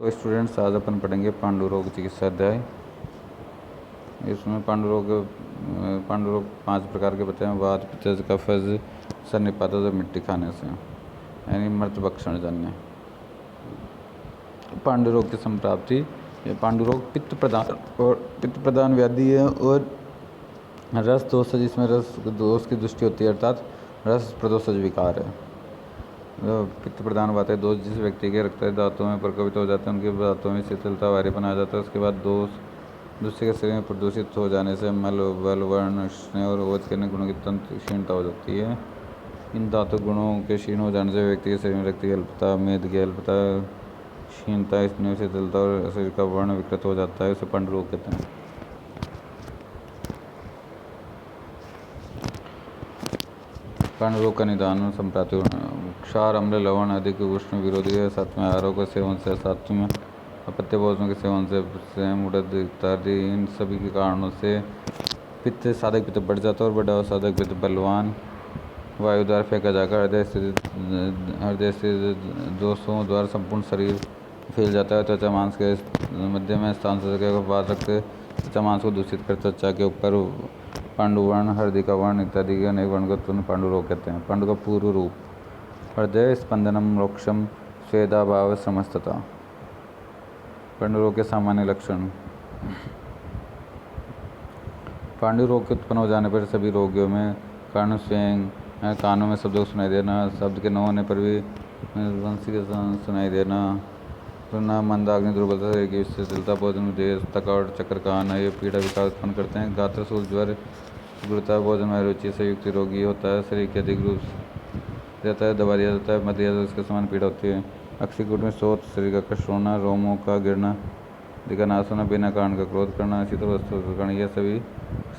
तो स्टूडेंट्स आज अपन पढ़ेंगे पांडु रोग चिकित्सा अध्याय। इसमें पांडु रोग 5 प्रकार के बताए हैं। वात, पित्त, कफज, सन्निपात और मिट्टी खाने से यानी मृत भक्षण जन्य। पांडु रोग की संप्राप्ति। ये पांडु रोग पित्त प्रदान व्याधि है और रस दोषज, इसमें रस दोष की दृष्टि होती है, अर्थात रस प्रदोषज विकार है। पित्त प्रदान बात है दोष जिस व्यक्ति के रक्त दांतों में प्रकवित हो जाते हैं, उनके दांतों में शिथिलता, भारीपन आ जाता है। उसके बाद दोष दूसरे के शरीर में प्रदूषित हो जाने से मल, बल, वर्ण, स्नेह और ओज के गुणों की तंत्र क्षीणता हो जाती है। इन दांतों गुणों के क्षीण हो जाने से व्यक्ति के शरीर में रक्त की अल्पता, मेद की अल्पता, क्षीणता, स्नेह, शिथिलता और शरीर का वर्ण विकृत हो जाता है। उसे पांडु रोग कहते हैं। पांडु रोग का निदान संप्राप्ति। क्षार, अम्ल, लवण अधिक उष्ण विरोधी है। सात्विक आहारों के सेवन से, सात्विक अपत्य भोजनों के सेवन से, उड़द इत्यादि, इन सभी के कारणों से पित्त, साधक पित्त बढ़ जाता है और बढ़ा हुआ साधक पित्त बलवान वायु द्वारा फेंका जाकर हृदय स्थित दोषों द्वारा संपूर्ण शरीर फैल जाता है। त्वचा मांस के मध्य में स्थान के बाद रक्त त्वचा मांस को दूषित कर त्वचा के ऊपर पांडु वर्ण, हृदय का वर्ण इत्यादि के अनेक वर्ण को पांडु रोग कहते हैं। पांडु का पूर्व रूप। हृदय स्पंदनम, रोक्षम, स्वेदाभाव, समस्तता। पांडु रोग के सामान्य लक्षण। पांडु रोग के उत्पन्न हो जाने पर सभी रोगियों में कर्ण स्वेंग, कानों में शब्दों को सुनाई देना, शब्द के न होने पर भी वंशी के सुनाई देना, सुनना, मंदाग्नि, दुर्बलता, शरीर की शिथिलता, भोजन में देर, थकावट, चक्कर का आना, ये पीड़ा विकार उत्पन्न करते हैं। गात्र, सूल, ज्वर, गुरुता, भोजन में रुचि से युक्त रोगी होता है। शरीर के अधिक रूप रहता है, दबा दिया जाता है, मध्य उसके समान पीड़ा होती है। अक्षिकूट में शोथ, शरीर का कष्ट होना, रोमों का गिरना, दिखा नाश होना, बिना कारण का क्रोध करना, शीतल वस्तु का करना, यह सभी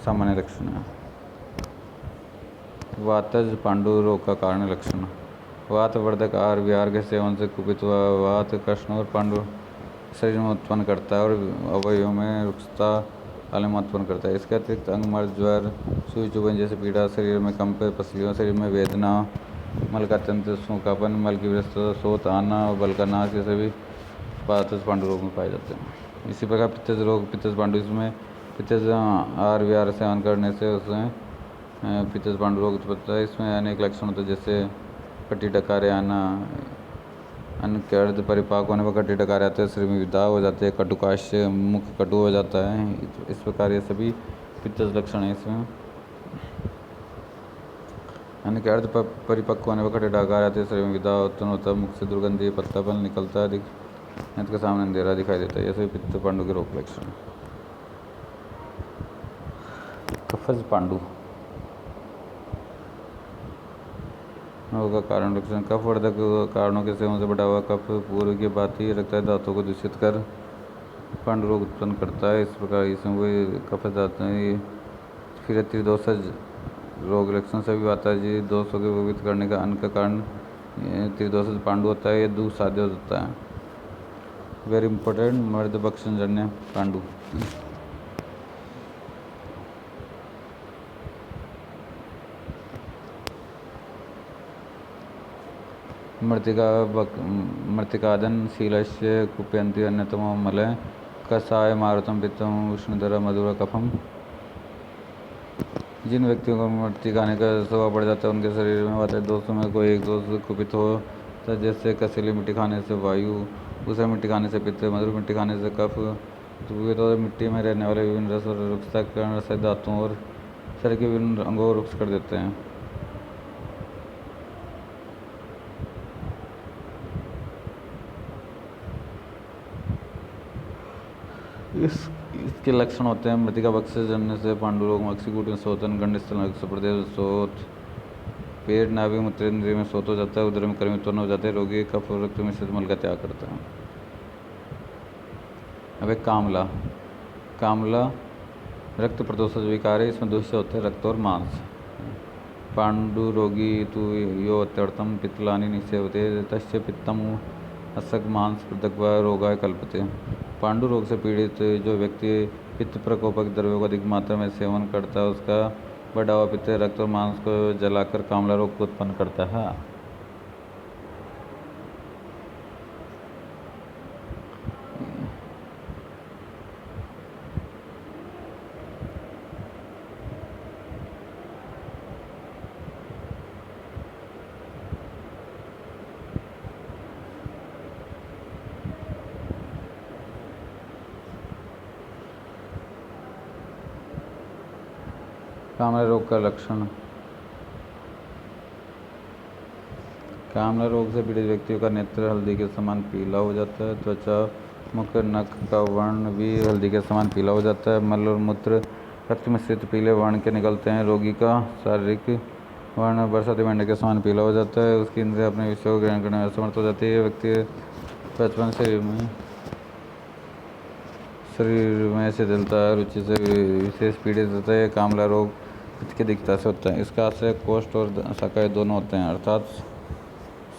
सामान्य लक्षण हैं। वातज पांडु रोग का कारण लक्षण। वात वर्धक आहार विहार के सेवन से कुपित वात कृष्ण और पांडु शरीर में उत्पन्न करता है और अवयवों में रुक्षता, आलम उत्पन्न करता है। इसके अतिरिक्त अंगमर्द, ज्वर, सुई चुभन जैसे पीड़ा, शरीर में कंप, पसलियों, शरीर में वेदना, मल का अत्यंत सूखापन, मल की विरस्तता, सोत आना और बल का नाश, ये सभी वातज पांडु रोग में पाए जाते हैं। इसी प्रकार पित्तज रोग। पित्तज पांडु, इसमें पित्तज आहार विहार सेवन करने से उसमें पित्तज पांडु रोग उत्पन्न है। इसमें अनेक लक्षण होते हैं, जैसे कटी डकारे आना, अन्न के अर्ध परिपाक होने पर कटी डकारे आते हैं, शरीर में विधा हो जाते हैं, कटुकाश्य, मुख कटु हो जाता है। इस प्रकार ये सभी पित्तज लक्षण है। इसमें अन्न के अर्ध परिपक्व होने पर कटी डकारे आते हैं, शरीर में विधा उत्पन्न होता है, मुख से दुर्गंधीय पत्तापन निकलता है, नेत्र के सामने अंधेरा दिखाई देता है। ये सभी पित्त पांडु के रोग लक्षण। कफज पांडु का कारण लक्षण। कफ वर्धक कारणों के सेवन से बढ़ा हुआ कफ पूर्व की भांति रक्त धातुओं को दूषित कर पांडु रोग उत्पन्न करता है। इस प्रकार इसमें वही कफ जाते हैं। फिर त्रिदोषज रोग लक्षण। सभी वाताजी दोषों के विविध करने का अन्न का कारण त्रिदोषज पांडु होता है। ये दूध साध्य होता है। वेरी इंपॉर्टेंट, मर्द भक्षण जन्य पांडु। मृत्तिकादन शीलस्य कुप्यन्ति अन्यतमो मलय कषाय मारुतम पित्तम उष्णधर मधुर कफम। जिन व्यक्तियों को मृत्यु खाने का स्वभाव बढ़ जाता है, उनके शरीर में वात दोषों में कोई एक दोष कुपित हो, जैसे कसीली मिट्टी खाने से वायु, दूसरा मिट्टी खाने से पित्त, मधुर मिट्टी खाने से कफ, तो मिट्टी में रहने वाले विभिन्न रस और रुक्षता के कारण रस धातुओं और शरीर के विभिन्न अंगों को रुक्ष कर देते हैं। इसके लक्षण होते हैं मृतिका बक्से जन्य से पांडु रोग, अक्षिकूट में शोथन, गंडस्थल प्रदेश शोथ, पेट, नाभि, मूत्रेंद्रिय में शोथ हो जाता है, उदर में कर्म उत्पन्न हो जाते हैं, रोगी कफ और रक्त मिश्रित मल का त्याग करता है। अब कामला। कामला रक्त प्रदोषज विकार है। इसमें दोष होते हैं रक्त और मांस। पांडु रोगी तु यो अत्यर्थम पित्तलानि निसेवते तस्य पित्तम असक मांस पृथक व रोगाय कल्पते। पांडु रोग से पीड़ित जो व्यक्ति पित्त प्रकोपक द्रव्यों का अधिक मात्रा में सेवन करता है, उसका बढ़ा हुआ पित्त रक्त और मांस को जलाकर कामला रोग को उत्पन्न करता है। कामला रोग का लक्षण। कामला रोग से पीड़ित व्यक्तियों का नेत्र हल्दी के समान पीला हो जाता है। त्वचा, मुख, नख का वर्ण भी हल्दी के समान पीला हो जाता है। मल और मूत्र रक्त मिश्रित पीले वर्ण के निकलते हैं। रोगी का शारीरिक वर्ण बरसाती मेंढक के समान पीला हो जाता है। उसकी इंद्रियां अपने विषय को ग्रहण करने में असमर्थ हो जाती है। व्यक्ति बचपन शरीर में शिथिलता है, रुचि से विशेष पीड़ित होता है। कामला रोग पित्त की दिक्कत से होता है। इसका आश्रय कोष्ठ और शाखाएं दोनों होते हैं, अर्थात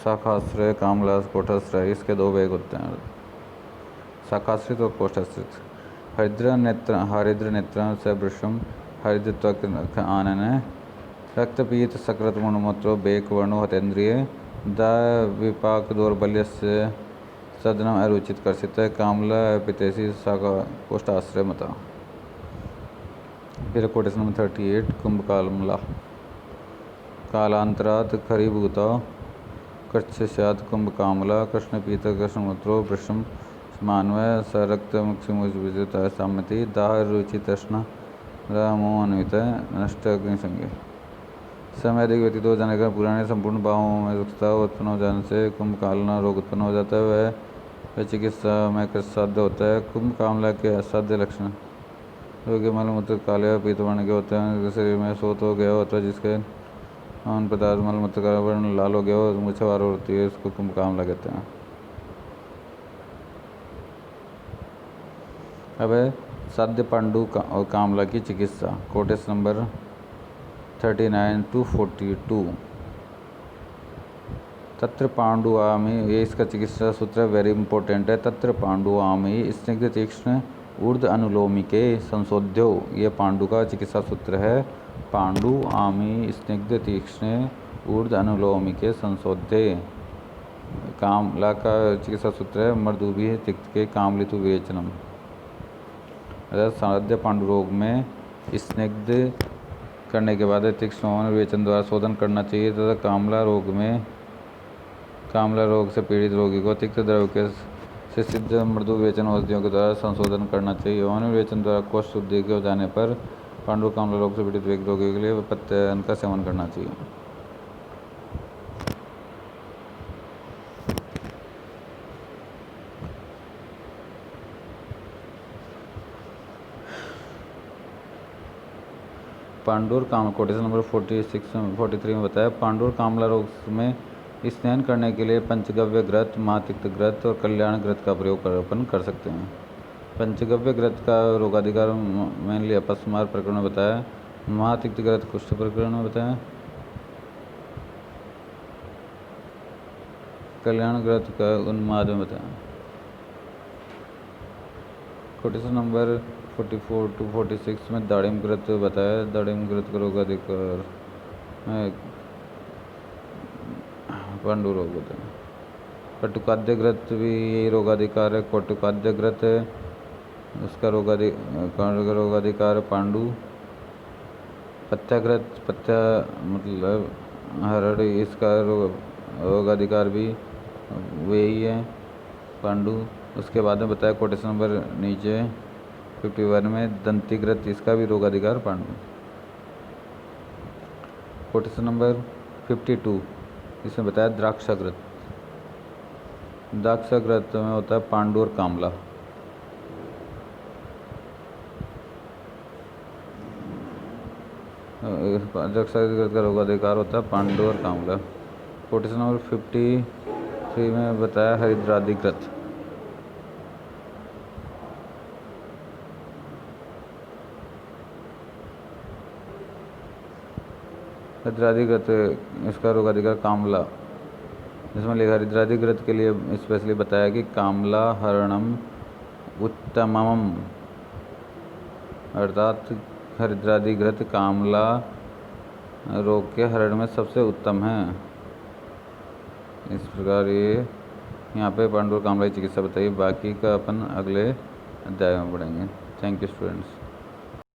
शाखाश्रय, कामला, कोष्ठाश्रय। इसके दो वेग होते हैं, शाखाश्रित और कोष्ठाश्रित। हरिद्र नेत्र से वृषम, हरिद्र त्वक आनन, रक्तपीत सकृत मूत्र बेक वर्णो हतेन्द्रिय, द विपाक दौर्बल्यस्य सदनम अरुचित कर्षित, कामला पितेशी शाखा कोष्ठाश्रय मता। फिर कोटेशन नंबर 38 कुंभ कामला। कालांतरात खरीभूता कर्षस्यात् कुंभ कामला, कृष्णपीत कृष्णमूत्रो वृषम मानवय सरक्त मुक्षिमुचित सामति, दाह रुचि तृष्णा रामोन्वित नष्ट अग्निसंगे। समय अधिक व्यतीत हो जाने का पुराने संपूर्ण बाहों में रुक्षता उत्पन्न हो जाने से कुंभ कामला रोग उत्पन्न हो जाता है। वह चिकित्सा में साध्य होता है। कुंभ कामला के असाध्य लक्षण। रोगी मलमूत्र काले और पीत वर्ण के होते हैं। शरीर में शोथ हो गया होता है, जिसके अन्न पदार्थ मलमूत्र का वर्ण लाल हो गया हो, मूछवार होती है, इसको कुंभ कामला कहते हैं। अब साध्य पांडु और कामला की चिकित्सा। Quotation number 39 to 42। तत्र पांडुआमी, ये इसका चिकित्सा सूत्र वेरी इंपॉर्टेंट है। तत्र पांडुआमी स्निग्ध तीक्ष्ण ऊर्ध अनुलोमी के संशोध्यो, ये पांडु का चिकित्सा सूत्र है। पांडुआमी स्निग्ध तीक्ष्ण ऊर्ध अनुलोमी के संशोध्य। कामला का चिकित्सा सूत्र है मर्दुभि तिक्त के कामलितु विवेचनम। साध्य पांडु रोग में स्निग्ध करने के बाद तीक्ष्ण विवेचन द्वारा शोधन करना चाहिए तथा कामला रोग से पीड़ित रोगी को तिक्त द्रव्य के से सिद्ध मृदु विवेचन औषधियों के द्वारा संशोधन करना चाहिए। यौन विवेचन द्वारा कोष्ठ शुद्धि हो जाने पर पांडु कामला रोग से पीड़ित व्यक्ति रोगी के लिए पत्ते का सेवन करना चाहिए। पांडुर कामला, कोटेशन नंबर 43 में बताया। पांडुर कामला रोग में स्नान करने के लिए पंचगव्य घृत, महातिक्त घृत और कल्याण घृत का प्रयोग अपन कर सकते हैं। पंचगव्य घृत का रोगाधिकार मेनली अपस्मार प्रकरण में बताया। महातिक्त घृत कुष्ठ प्रकरण में बताया। कल्याण घृत का उन्माद में बताया। कोटेशन नंबर 44 to 46 में दाड़िम घृत बताया। दाड़िम घृत का रोगाधिकार पांडु रोग बताया। कटुकाद्य घृत भी यही रोगाधिकार है। कटुकाद्य घृत है, उसका रोगाधिकार पांडु। पथ्याघृत, पथ्या मतलब हरड़, इसका रोगाधिकार भी वही है पांडु। उसके बाद में बताया कोटेशन नंबर नीचे 51 में दंतिघृत, इसका भी रोगाधिकार पांडु। कोटेशन नंबर 52 इसमें बताया द्राक्षाघृत। द्राक्षाघृत में होता है पांडु और कामला। द्राक्षाघृत का रोगाधिकार होता है पांडु और कामला। कोटेशन नंबर 53 में बताया हरिद्रादिघृत। हरिद्रादिघृत, इसका रोगाधिकार कामला। जिसमें लिखा हरिद्रादिघृत के लिए स्पेशली बताया कि कामला हरणम उत्तमम, अर्थात हरिद्रादिघृत कामला रोग के हरण में सबसे उत्तम है। इस प्रकार ये यहाँ पे पांडु और कामला की चिकित्सा बताइए। बाकी का अपन अगले अध्याय में पढ़ेंगे। Thank you students.